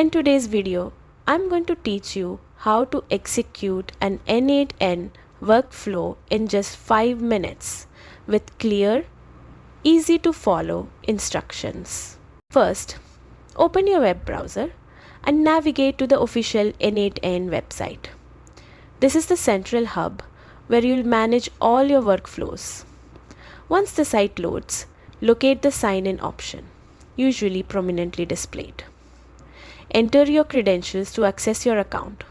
In today's video, I'm going to teach you how to execute an N8N workflow in just 5 minutes with clear, easy to follow instructions. First, open your web browser and navigate to the official N8N website. This is the central hub where you'll manage all your workflows. Once the site loads, locate the sign-in option, usually prominently displayed. Enter your credentials to access your account.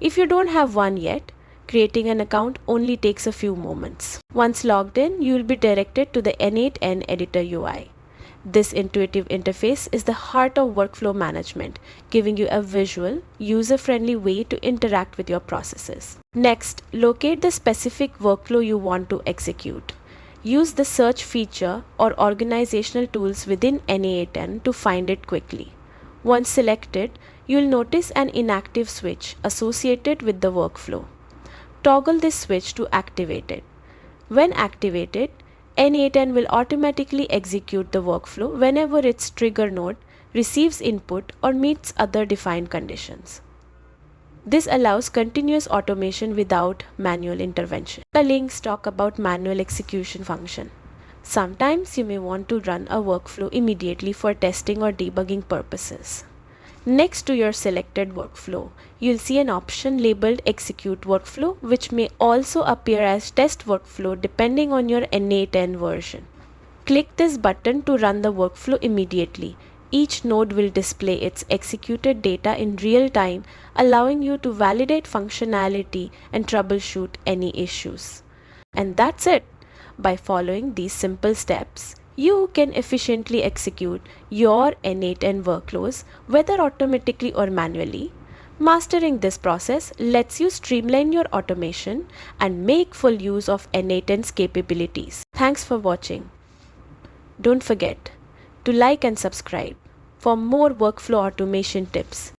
If you don't have one yet, creating an account only takes a few moments. Once logged in, you will be directed to the N8N Editor UI. This intuitive interface is the heart of workflow management, giving you a visual, user-friendly way to interact with your processes. Next, locate the specific workflow you want to execute. Use the search feature or organizational tools within N8N to find it quickly. Once selected, you will notice an inactive switch associated with the workflow. Toggle this switch to activate it. When activated, N8N will automatically execute the workflow whenever its trigger node receives input or meets other defined conditions. This allows continuous automation without manual intervention. The links talk about manual execution function. Sometimes you may want to run a workflow immediately for testing or debugging purposes. Next to your selected workflow, you'll see an option labeled Execute Workflow, which may also appear as Test Workflow depending on your N8N version. Click this button to run the workflow immediately. Each node will display its executed data in real time, allowing you to validate functionality and troubleshoot any issues. And that's it. By following these simple steps, you can efficiently execute your N8N workflows, whether automatically or manually. Mastering this process lets you streamline your automation and make full use of N8N's capabilities. Thanks for watching. Don't forget to like and subscribe for more workflow automation tips.